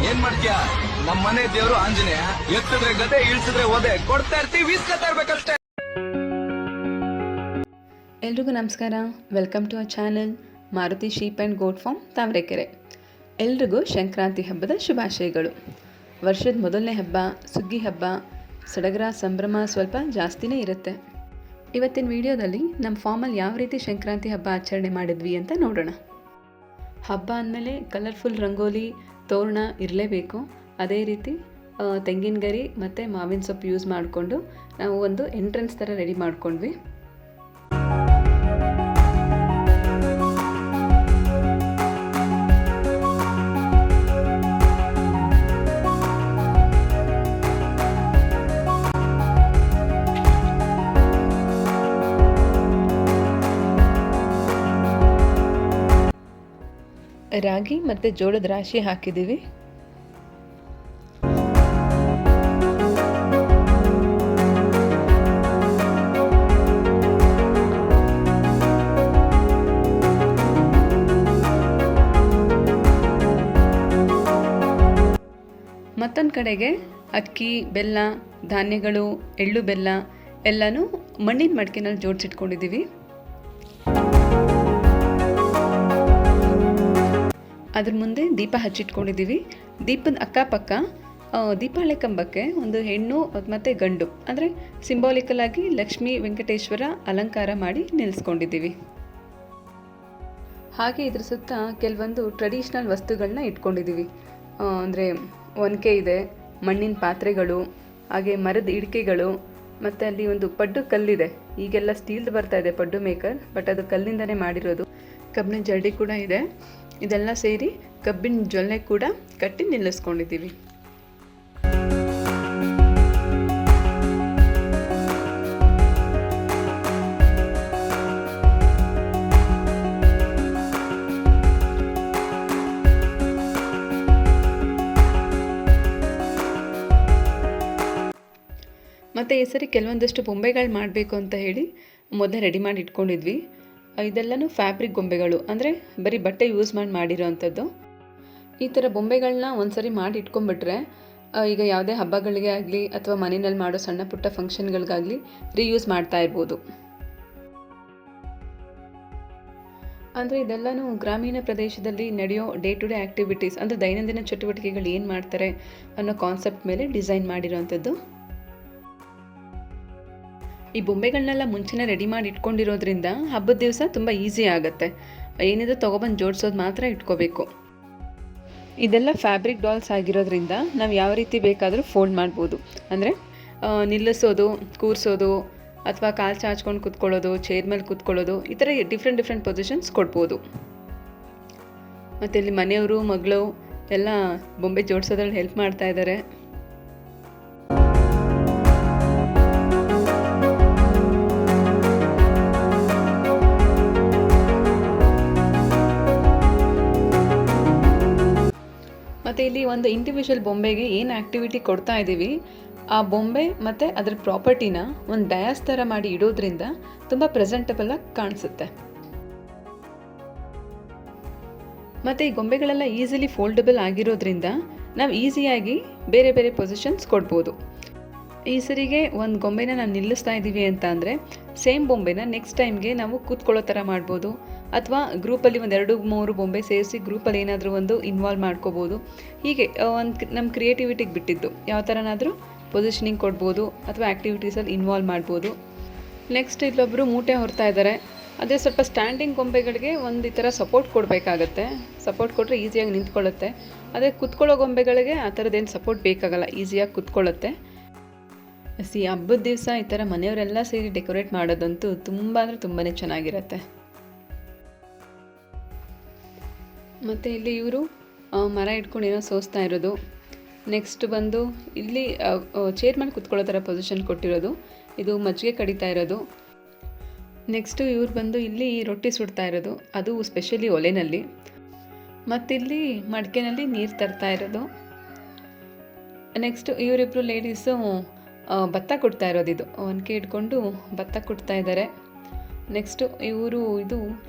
ಏನ್ ಮಾಡ್ತೀಯ? ನಮ್ಮ ಮನೆ ದೇವರು ಆಂಜನೇಯ. ಎತ್ತಿದ್ರೆ ಗದೆ, ಇಳಿಸಿದ್ರೆ ಒದೆ. ಕೊಡ್ತಾ ಇರ್ತೀವಿ, ಇಸ್ಕೊತಾ ಇರ್ಬೇಕಷ್ಟೇ. ಎಲ್ರಿಗೂ ನಮಸ್ಕಾರ. Welcome to our channel Maruti sheep and goat farm Tavarekere. ಎಲ್ರಿಗೂ ಸಂಕ್ರಾಂತಿ ಹಬ್ಬದ ಶುಭಾಶಯಗಳು. ವರ್ಷದ ಮೊದಲನೇ ಹಬ್ಬ, ಸುಗ್ಗಿ ಹಬ್ಬ, ಸಡಗರ ಸಂಭ್ರಮ ಸ್ವಲ್ಪ ಜಾಸ್ತಿನೇ ಇರುತ್ತೆ. ಇವತ್ತಿನ ವಿಡಿಯೋದಲ್ಲಿ ನಮ್ಮ ಫಾರ್ಮಲ್ಲಿ ಯಾವ ರೀತಿ ಸಂಕ್ರಾಂತಿ ಹಬ್ಬ ಆಚರಣೆ ಮಾಡಿದ್ವಿ ಅಂತ ನೋಡೋಣ. ಹಬ್ಬ ಅಂದಮೇಲೆ ಕಲರ್ಫುಲ್ ರಂಗೋಲಿ ತೋರಣ ಇರಲೇಬೇಕು. ಅದೇ ರೀತಿ ತೆಂಗಿನ ಗರಿ ಮತ್ತು ಮಾವಿನ ಸೊಪ್ಪು ಯೂಸ್ ಮಾಡಿಕೊಂಡು ನಾವು ಒಂದು ಎಂಟ್ರೆನ್ಸ್ ಥರ ರೆಡಿ ಮಾಡ್ಕೊಂಡ್ವಿ. ರಾಗಿ ಮತ್ತು ಜೋಳದ ರಾಶಿ ಹಾಕಿದ್ದೀವಿ. ಮತ್ತೊಂದು ಕಡೆಗೆ ಅಕ್ಕಿ, ಬೆಲ್ಲ, ಧಾನ್ಯಗಳು, ಎಳ್ಳು ಬೆಲ್ಲ ಎಲ್ಲನೂ ಮಣ್ಣಿನ ಮಡಿಕೆನಲ್ಲಿ ಜೋಡಿಸಿಟ್ಕೊಂಡಿದ್ದೀವಿ. ಅದ್ರ ಮುಂದೆ ದೀಪ ಹಚ್ಚಿಟ್ಕೊಂಡಿದ್ದೀವಿ. ದೀಪದ ಅಕ್ಕಪಕ್ಕ ದೀಪಾವಳಿ ಕಂಬಕ್ಕೆ ಒಂದು ಹೆಣ್ಣು ಮತ್ತು ಗಂಡು ಅಂದರೆ ಸಿಂಬಾಲಿಕಲ್ ಆಗಿ ಲಕ್ಷ್ಮೀ ವೆಂಕಟೇಶ್ವರ ಅಲಂಕಾರ ಮಾಡಿ ನಿಲ್ಲಿಸ್ಕೊಂಡಿದ್ದೀವಿ. ಹಾಗೆ ಇದ್ರ ಸುತ್ತ ಕೆಲವೊಂದು ಟ್ರೆಡಿಷ್ನಲ್ ವಸ್ತುಗಳನ್ನ ಇಟ್ಕೊಂಡಿದ್ದೀವಿ. ಅಂದರೆ ಒನಕೆ ಇದೆ, ಮಣ್ಣಿನ ಪಾತ್ರೆಗಳು, ಹಾಗೆ ಮರದ ಇಡಿಕೆಗಳು, ಮತ್ತು ಅಲ್ಲಿ ಒಂದು ಪಡ್ಡು ಕಲ್ಲಿದೆ. ಈಗೆಲ್ಲ ಸ್ಟೀಲ್ದು ಬರ್ತಾ ಇದೆ ಪಡ್ಡು ಮೇಕರ್, ಬಟ್ ಅದು ಕಲ್ಲಿಂದನೇ ಮಾಡಿರೋದು. ಕಬ್ಬಿನ ಜರಡಿ ಕೂಡ ಇದೆ. ಇದೆಲ್ಲ ಸೇರಿ ಕಬ್ಬಿನ ಜೊಲ್ಲೆ ಕೂಡ ಕಟ್ಟಿ ನಿಲ್ಲಿಸ್ಕೊಂಡಿದ್ದೀವಿ. ಮತ್ತು ಈ ಸರಿ ಕೆಲವೊಂದಷ್ಟು ಬೊಂಬೆಗಳು ಮಾಡಬೇಕು ಅಂತ ಹೇಳಿ ಮೊದಲೇ ರೆಡಿ ಮಾಡಿ ಇಟ್ಕೊಂಡಿದ್ವಿ. ಇದೆಲ್ಲನೂ ಫ್ಯಾಬ್ರಿಕ್ ಗೊಂಬೆಗಳು, ಅಂದರೆ ಬರೀ ಬಟ್ಟೆ ಯೂಸ್ ಮಾಡಿರೋ ಅಂಥದ್ದು. ಈ ಥರ ಬೊಂಬೆಗಳನ್ನ ಒಂದ್ಸರಿ ಮಾಡಿ ಇಟ್ಕೊಂಡ್ಬಿಟ್ರೆ ಈಗ ಯಾವುದೇ ಹಬ್ಬಗಳಿಗೆ ಆಗಲಿ ಅಥವಾ ಮನೆಯಲ್ಲಿ ಮಾಡೋ ಸಣ್ಣ ಪುಟ್ಟ ಫಂಕ್ಷನ್ಗಳಿಗಾಗಲಿ ರೀಯೂಸ್ ಮಾಡ್ತಾ ಇರ್ಬೋದು. ಅಂದರೆ ಇದೆಲ್ಲನೂ ಗ್ರಾಮೀಣ ಪ್ರದೇಶದಲ್ಲಿ ನಡೆಯೋ ಡೇ ಟು ಡೇ ಆ್ಯಕ್ಟಿವಿಟೀಸ್, ಅಂದರೆ ದೈನಂದಿನ ಚಟುವಟಿಕೆಗಳು ಏನು ಮಾಡ್ತಾರೆ ಅನ್ನೋ ಕಾನ್ಸೆಪ್ಟ್ ಮೇಲೆ ಡಿಸೈನ್ ಮಾಡಿರೋವಂಥದ್ದು. ಈ ಬೊಂಬೆಗಳನ್ನೆಲ್ಲ ಮುಂಚೆನೇ ರೆಡಿ ಮಾಡಿ ಇಟ್ಕೊಂಡಿರೋದ್ರಿಂದ ಹಬ್ಬದ ದಿವಸ ತುಂಬ ಈಸಿ ಆಗುತ್ತೆ. ಏನಿದೆ ತೊಗೊಬಂದು ಜೋಡಿಸೋದು ಮಾತ್ರ ಇಟ್ಕೋಬೇಕು. ಇದೆಲ್ಲ ಫ್ಯಾಬ್ರಿಕ್ ಡಾಲ್ಸ್ ಆಗಿರೋದ್ರಿಂದ ನಾವು ಯಾವ ರೀತಿ ಬೇಕಾದರೂ ಫೋಲ್ಡ್ ಮಾಡ್ಬೋದು. ಅಂದರೆ ನಿಲ್ಲಿಸೋದು, ಕೂರಿಸೋದು, ಅಥವಾ ಕಾಲು ಚಾಚ್ಕೊಂಡು ಕೂತ್ಕೊಳ್ಳೋದು, ಚೇರ್ ಮೇಲೆ ಕೂತ್ಕೊಳ್ಳೋದು, ಈ ಥರ ಡಿಫ್ರೆಂಟ್ ಪೊಸಿಷನ್ಸ್ ಕೊಡ್ಬೋದು. ಮತ್ತು ಇಲ್ಲಿ ಮನೆಯವರು, ಮಗಳು ಎಲ್ಲ ಬೊಂಬೆ ಜೋಡಿಸೋದ್ರಲ್ಲಿ ಹೆಲ್ಪ್ ಮಾಡ್ತಾ ಇದ್ದಾರೆ. ಮತ್ತು ಇಲ್ಲಿ ಒಂದು ಇಂಡಿವಿಜುವಲ್ ಬೊಂಬೆಗೆ ಏನು ಆ್ಯಕ್ಟಿವಿಟಿ ಕೊಡ್ತಾ ಇದ್ದೀವಿ, ಆ ಬೊಂಬೆ ಮತ್ತು ಅದರ ಪ್ರಾಪರ್ಟಿನ ಒಂದು ಡಯಾಸ್ ಥರ ಮಾಡಿ ಇಡೋದ್ರಿಂದ ತುಂಬ ಪ್ರೆಸೆಂಟಬಲ್ ಆಗಿ ಕಾಣಿಸುತ್ತೆ. ಮತ್ತು ಈ ಗೊಂಬೆಗಳೆಲ್ಲ ಈಸಿಲಿ ಫೋಲ್ಡಬಲ್ ಆಗಿರೋದ್ರಿಂದ ನಾವು ಈಸಿಯಾಗಿ ಬೇರೆ ಬೇರೆ ಪೊಸಿಷನ್ಸ್ ಕೊಡ್ಬೋದು. ಈ ಸರಿಗೆ ಒಂದು ಗೊಂಬೆನ ನಾವು ನಿಲ್ಲಿಸ್ತಾ ಇದ್ದೀವಿ ಅಂತ ಅಂದರೆ ಸೇಮ್ ಬೊಂಬೆನ ನೆಕ್ಸ್ಟ್ ಟೈಮ್ಗೆ ನಾವು ಕೂತ್ಕೊಳ್ಳೋ ಥರ ಮಾಡ್ಬೋದು. ಅಥವಾ ಗ್ರೂಪಲ್ಲಿ ಒಂದು 2-3 ಬೊಂಬೆ ಸೇರಿಸಿ ಗ್ರೂಪಲ್ಲಿ ಏನಾದರೂ ಒಂದು ಇನ್ವಾಲ್ವ್ ಮಾಡ್ಕೋಬೋದು. ಹೀಗೆ ಒಂದು ನಮ್ಮ ಕ್ರಿಯೇಟಿವಿಟಿಗೆ ಬಿಟ್ಟಿದ್ದು ಯಾವ ಥರನಾದರೂ ಪೊಸಿಷನಿಂಗ್ ಕೊಡ್ಬೋದು ಅಥವಾ ಆ್ಯಕ್ಟಿವಿಟೀಸಲ್ಲಿ ಇನ್ವಾಲ್ವ್ ಮಾಡ್ಬೋದು. ನೆಕ್ಸ್ಟ್ ಇಲ್ಲೊಬ್ಬರು ಮೂಟೆ ಹೊರ್ತಾ ಇದ್ದಾರೆ. ಅದೇ ಸ್ವಲ್ಪ ಸ್ಟ್ಯಾಂಡಿಂಗ್ ಗೊಂಬೆಗಳಿಗೆ ಒಂದು ಈ ಥರ ಸಪೋರ್ಟ್ ಕೊಡಬೇಕಾಗತ್ತೆ. ಸಪೋರ್ಟ್ ಕೊಟ್ಟರೆ ಈಸಿಯಾಗಿ ನಿಂತ್ಕೊಳ್ಳುತ್ತೆ. ಅದೇ ಕೂತ್ಕೊಳ್ಳೋ ಗೊಂಬೆಗಳಿಗೆ ಆ ಥರದ್ದೇನು ಸಪೋರ್ಟ್ ಬೇಕಾಗಲ್ಲ, ಈಸಿಯಾಗಿ ಕೂತ್ಕೊಳ್ಳುತ್ತೆ. ಹಬ್ಬದ ದಿವಸ ಈ ಥರ ಮನೆಯವರೆಲ್ಲ ಸೇರಿ ಡೆಕೋರೇಟ್ ಮಾಡೋದಂತೂ ತುಂಬ ಅಂದರೆ ತುಂಬಾ ಚೆನ್ನಾಗಿರುತ್ತೆ. ಮತ್ತು ಇಲ್ಲಿ ಇವರು ಮರ ಇಟ್ಕೊಂಡು ಏನೋ ಸೋಸ್ತಾ ಇರೋದು. ನೆಕ್ಸ್ಟ್ ಬಂದು ಇಲ್ಲಿ ಚೇರ್ ಮೇಲೆ ಕುತ್ಕೊಳ್ಳೋ ಥರ ಪೊಸಿಷನ್ ಕೊಟ್ಟಿರೋದು, ಇದು ಮಜ್ಜಿಗೆ ಕಡಿತಾ ಇರೋದು. ನೆಕ್ಸ್ಟು ಇವ್ರು ಬಂದು ಇಲ್ಲಿ ರೊಟ್ಟಿ ಸುಡ್ತಾ ಇರೋದು, ಅದು ಸ್ಪೆಷಲಿ ಒಲೆಯಲ್ಲಿ. ಮತ್ತಿಲ್ಲಿ ಮಡಿಕೆನಲ್ಲಿ ನೀರು ತರ್ತಾ ಇರೋದು. ನೆಕ್ಸ್ಟು ಇವರಿಬ್ಬರು ಲೇಡೀಸು ಭತ್ತ ಕೊಡ್ತಾ ಇರೋದು, ಇದು ಒನಕೆ ಇಟ್ಕೊಂಡು ಭತ್ತ ಕೊಡ್ತಾ ಇದ್ದಾರೆ. ನೆಕ್ಸ್ಟು ಇವರು ಇದು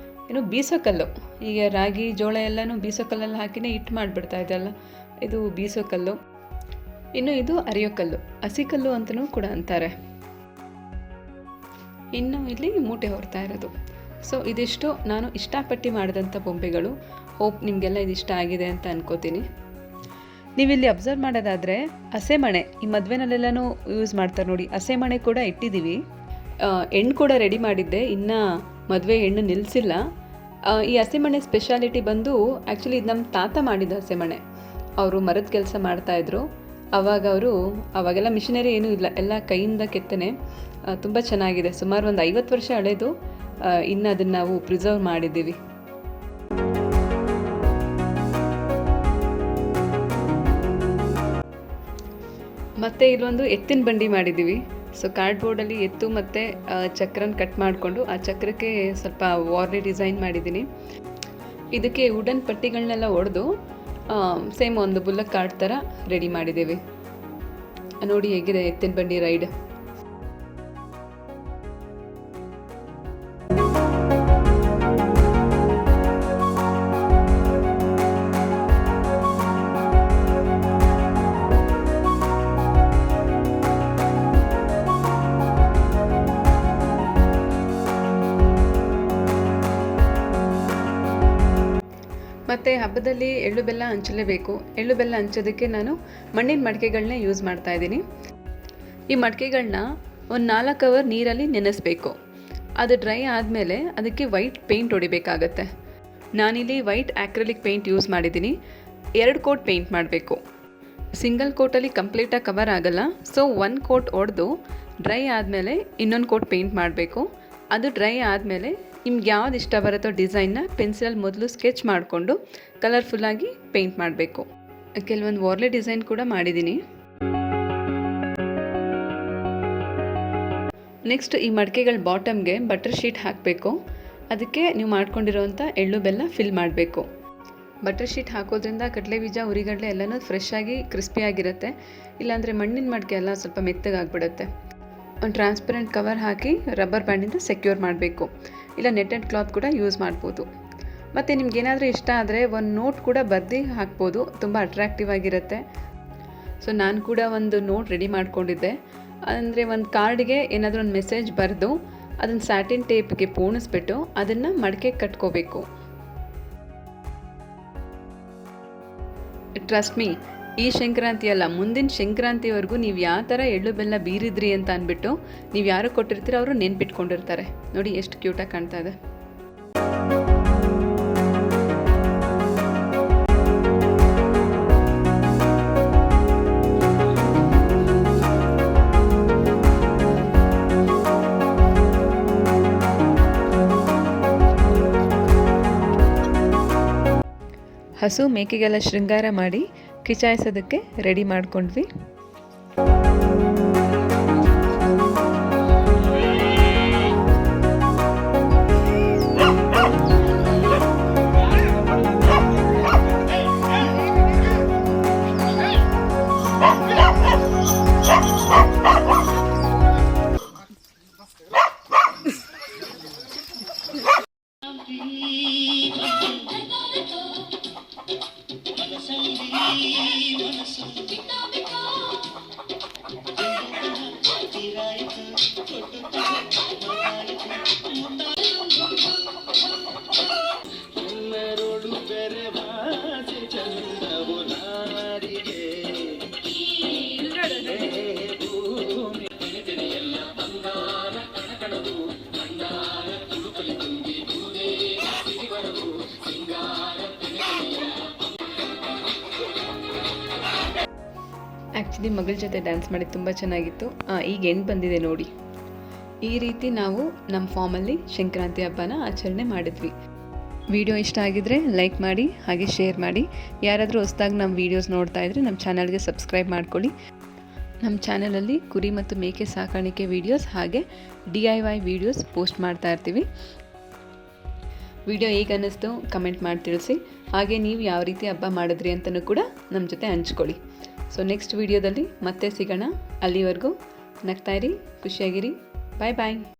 ಏನು ಬೀಸೋ ಕಲ್ಲು. ಈಗ ರಾಗಿ ಜೋಳ ಎಲ್ಲನೂ ಬೀಸೋ ಕಲ್ಲಲ್ಲಿ ಹಾಕಿನೇ ಹಿಟ್ಟು ಮಾಡಿಬಿಡ್ತಾ ಇದೆಯಲ್ಲ, ಇದು ಬೀಸೋ ಕಲ್ಲು. ಇನ್ನು ಇದು ಅರಿಯೋ ಕಲ್ಲು, ಹಸಿ ಕಲ್ಲು ಅಂತಲೂ ಕೂಡ ಅಂತಾರೆ. ಇನ್ನು ಇಲ್ಲಿ ಮೂಟೆ ಹೊರ್ತಾ ಇರೋದು. ಸೊ ಇದಿಷ್ಟು ನಾನು ಇಷ್ಟಪಟ್ಟು ಮಾಡಿದಂಥ ಬೊಂಬೆಗಳು. ಹೋಪ್ ನಿಮಗೆಲ್ಲ ಇದಿಷ್ಟ ಆಗಿದೆ ಅಂತ ಅನ್ಕೋತೀನಿ. ನೀವಿಲ್ಲಿ ಅಬ್ಸರ್ವ್ ಮಾಡೋದಾದರೆ ಹಸೆಮಣೆ, ಈ ಮದುವೆನಲ್ಲೆಲ್ಲನೂ ಯೂಸ್ ಮಾಡ್ತಾರೆ ನೋಡಿ, ಹಸೆಮಣೆ ಕೂಡ ಇಟ್ಟಿದ್ದೀವಿ. ಹೆಣ್ಣು ಕೂಡ ರೆಡಿ ಮಾಡಿದ್ದೆ, ಇನ್ನು ಮದುವೆ ಹೆಣ್ಣು ನಿಲ್ಲಿಸಿಲ್ಲ. ಈ ಹಸೆಮಣೆ ಸ್ಪೆಷಾಲಿಟಿ ಬಂದು ಆ್ಯಕ್ಚುಲಿ ಇದು ನಮ್ಮ ತಾತ ಮಾಡಿದ ಹಸೆಮಣೆ. ಅವರು ಮರದ ಕೆಲಸ ಮಾಡ್ತಾಯಿದ್ರು. ಅವಾಗೆಲ್ಲ ಮಿಷಿನರಿ ಏನೂ ಇಲ್ಲ, ಎಲ್ಲ ಕೈಯಿಂದ ಕೆತ್ತನೆ. ತುಂಬ ಚೆನ್ನಾಗಿದೆ, ಸುಮಾರು ಒಂದು 50 ವರ್ಷ ಹಳೇದು. ಇನ್ನು ಅದನ್ನು ನಾವು ಪ್ರಿಸರ್ವ್ ಮಾಡಿದ್ದೀವಿ. ಮತ್ತು ಇಲ್ಲೊಂದು ಎತ್ತಿನ ಬಂಡಿ ಮಾಡಿದ್ದೀವಿ. ಸೊ ಕಾರ್ಡ್ಬೋರ್ಡಲ್ಲಿ ಎತ್ತು ಮತ್ತು ಚಕ್ರನ ಕಟ್ ಮಾಡಿಕೊಂಡು ಆ ಚಕ್ರಕ್ಕೆ ಸ್ವಲ್ಪ ವಾರ್ಲಿ ಡಿಸೈನ್ ಮಾಡಿದ್ದೀನಿ. ಇದಕ್ಕೆ ವುಡನ್ ಪಟ್ಟಿಗಳನ್ನೆಲ್ಲ ಹೊಡೆದು ಸೇಮ್ ಒಂದು ಬುಲ್ಲಕ್ ಕಾರ್ಡ್ ಥರ ರೆಡಿ ಮಾಡಿದ್ದೀವಿ. ನೋಡಿ ಹೇಗಿದೆ ಎತ್ತಿನ ಬಂಡಿ ರೈಡ್. ಮತ್ತು ಹಬ್ಬದಲ್ಲಿ ಎಳ್ಳು ಬೆಲ್ಲ ಹಂಚಲೇಬೇಕು. ಎಳ್ಳು ಬೆಲ್ಲ ಹಂಚೋದಕ್ಕೆ ನಾನು ಮಣ್ಣಿನ ಮಡಿಕೆಗಳನ್ನೇ ಯೂಸ್ ಮಾಡ್ತಾಯಿದ್ದೀನಿ. ಈ ಮಡಿಕೆಗಳನ್ನ ಒಂದು 4 ಅವರ್ ನೀರಲ್ಲಿ ನೆನೆಸಬೇಕು. ಅದು ಡ್ರೈ ಆದಮೇಲೆ ಅದಕ್ಕೆ ವೈಟ್ ಪೇಂಟ್ ಹೊಡಿಬೇಕಾಗತ್ತೆ. ನಾನಿಲ್ಲಿ ವೈಟ್ ಆಕ್ರಿಲಿಕ್ ಪೇಂಟ್ ಯೂಸ್ ಮಾಡಿದ್ದೀನಿ. 2 ಕೋಟ್ ಪೇಂಟ್ ಮಾಡಬೇಕು. ಸಿಂಗಲ್ ಕೋಟಲ್ಲಿ ಕಂಪ್ಲೀಟಾಗಿ ಕವರ್ ಆಗಲ್ಲ. ಸೊ 1 ಕೋಟ್ ಹೊಡೆದು ಡ್ರೈ ಆದಮೇಲೆ ಇನ್ನೊಂದು ಕೋಟ್ ಪೇಂಟ್ ಮಾಡಬೇಕು. ಅದು ಡ್ರೈ ಆದಮೇಲೆ ನಿಮ್ಗೆ ಯಾವ್ದು ಇಷ್ಟ ಬರುತ್ತೋ ಡಿಸೈನ್ನ ಪೆನ್ಸಿಲಲ್ಲಿ ಮೊದಲು ಸ್ಕೆಚ್ ಮಾಡಿಕೊಂಡು ಕಲರ್ಫುಲ್ಲಾಗಿ ಪೇಂಟ್ ಮಾಡಬೇಕು. ಕೆಲವೊಂದು ವಾರ್ಲೆ ಡಿಸೈನ್ ಕೂಡ ಮಾಡಿದ್ದೀನಿ. ನೆಕ್ಸ್ಟ್ ಈ ಮಡಿಕೆಗಳ ಬಾಟಮ್ಗೆ ಬಟರ್ ಶೀಟ್ ಹಾಕಬೇಕು. ಅದಕ್ಕೆ ನೀವು ಮಾಡ್ಕೊಂಡಿರೋವಂಥ ಎಳ್ಳು ಬೆಲ್ಲ ಫಿಲ್ ಮಾಡಬೇಕು. ಬಟರ್ ಶೀಟ್ ಹಾಕೋದ್ರಿಂದ ಕಡಲೆ ಬೀಜ, ಉರಿಗಡಲೆ ಎಲ್ಲನೂ ಫ್ರೆಶ್ ಆಗಿ ಕ್ರಿಸ್ಪಿಯಾಗಿರುತ್ತೆ. ಇಲ್ಲಾಂದರೆ ಮಣ್ಣಿನ ಮಡಿಕೆ ಎಲ್ಲ ಸ್ವಲ್ಪ ಮೆತ್ತಗಾಗ್ಬಿಡುತ್ತೆ. ಒಂದು ಟ್ರಾನ್ಸ್ಪರೆಂಟ್ ಕವರ್ ಹಾಕಿ ರಬ್ಬರ್ ಬ್ಯಾಂಡಿಂದ ಸೆಕ್ಯೂರ್ ಮಾಡಬೇಕು. ಇಲ್ಲ ನೆಟ್ಟೆಡ್ ಕ್ಲಾತ್ ಕೂಡ ಯೂಸ್ ಮಾಡ್ಬೋದು. ಮತ್ತು ನಿಮ್ಗೇನಾದರೂ ಇಷ್ಟ ಆದರೆ ಒಂದು ನೋಟ್ ಕೂಡ ಬರೆದು ಹಾಕ್ಬೋದು, ತುಂಬ ಅಟ್ರಾಕ್ಟಿವ್ ಆಗಿರುತ್ತೆ. ಸೊ ನಾನು ಕೂಡ ಒಂದು ನೋಟ್ ರೆಡಿ ಮಾಡ್ಕೊಂಡಿದ್ದೆ. ಅಂದರೆ ಒಂದು ಕಾರ್ಡಿಗೆ ಏನಾದರೂ ಒಂದು ಮೆಸೇಜ್ ಬರೆದು ಅದನ್ನು ಸ್ಯಾಟಿನ್ ಟೇಪ್ಗೆ ಪೋಣಿಸ್ಬಿಟ್ಟು ಅದನ್ನು ಮಡಿಕೆ ಕಟ್ಕೋಬೇಕು. ಟ್ರಸ್ಟ್ ಮೀ, ಈ ಸಂಕ್ರಾಂತಿ ಅಲ್ಲ, ಮುಂದಿನ ಸಂಕ್ರಾಂತಿವರೆಗೂ ನೀವು ಯಾವ ಥರ ಎಳ್ಳು ಬೆಲ್ಲ ಬೀರಿದ್ರಿ ಅಂತ ಅಂದ್ಬಿಟ್ಟು ನೀವು ಯಾರು ಕೊಟ್ಟಿರ್ತೀರೋ ಅವರು ನೆನ್ಪಿಟ್ಕೊಂಡಿರ್ತಾರೆ. ನೋಡಿ ಎಷ್ಟು ಕ್ಯೂಟಾಗಿ ಕಾಣ್ತಾ ಇದೆ. ಹಸು ಮೇಕೆಗೆಲ್ಲ ಶೃಂಗಾರ ಮಾಡಿ ಕಿಚಾಯಿಸೋದಕ್ಕೆ ರೆಡಿ ಮಾಡ್ಕೊಂಡ್ವಿ. ಆ್ಯಕ್ಚುಲಿ ಮಗಳ ಜೊತೆ ಡ್ಯಾನ್ಸ್ ಮಾಡಿ ತುಂಬ ಚೆನ್ನಾಗಿತ್ತು. ಈಗ ಎಂಡ್ ಬಂದಿದೆ ನೋಡಿ. ಈ ರೀತಿ ನಾವು ನಮ್ಮ ಫಾರ್ಮಲ್ಲಿ ಸಂಕ್ರಾಂತಿ ಹಬ್ಬನ ಆಚರಣೆ ಮಾಡಿದ್ವಿ. ವಿಡಿಯೋ ಇಷ್ಟ ಆಗಿದ್ರೆ ಲೈಕ್ ಮಾಡಿ, ಹಾಗೆ ಶೇರ್ ಮಾಡಿ. ಯಾರಾದರೂ ಹೊಸದಾಗಿ ನಮ್ಮ ವೀಡಿಯೋಸ್ ನೋಡ್ತಾ ಇದ್ದರೆ ನಮ್ಮ ಚಾನಲ್ಗೆ ಸಬ್ಸ್ಕ್ರೈಬ್ ಮಾಡ್ಕೊಳ್ಳಿ. ನಮ್ಮ ಚಾನಲಲ್ಲಿ ಕುರಿ ಮತ್ತು ಮೇಕೆ ಸಾಕಾಣಿಕೆ ವೀಡಿಯೋಸ್ ಹಾಗೆ DIY ವೀಡಿಯೋಸ್ ಪೋಸ್ಟ್ ಮಾಡ್ತಾ ಇರ್ತೀವಿ. ವಿಡಿಯೋ ಹೇಗೆ ಅನ್ನಿಸ್ತು ಕಮೆಂಟ್ ಮಾಡಿ ತಿಳಿಸಿ. ಹಾಗೆ ನೀವು ಯಾವ ರೀತಿ ಹಬ್ಬ ಮಾಡಿದ್ರಿ ಅಂತಲೂ ಕೂಡ ನಮ್ಮ ಜೊತೆ ಹಂಚ್ಕೊಳ್ಳಿ. ಸೊ ನೆಕ್ಸ್ಟ್ ವಿಡಿಯೋದಲ್ಲಿ ಮತ್ತೆ ಸಿಗೋಣ. ಅಲ್ಲಿವರೆಗೂ ನಗ್ತಾಯಿರಿ, ಖುಷಿಯಾಗಿರಿ. ಬಾಯ್ ಬಾಯ್.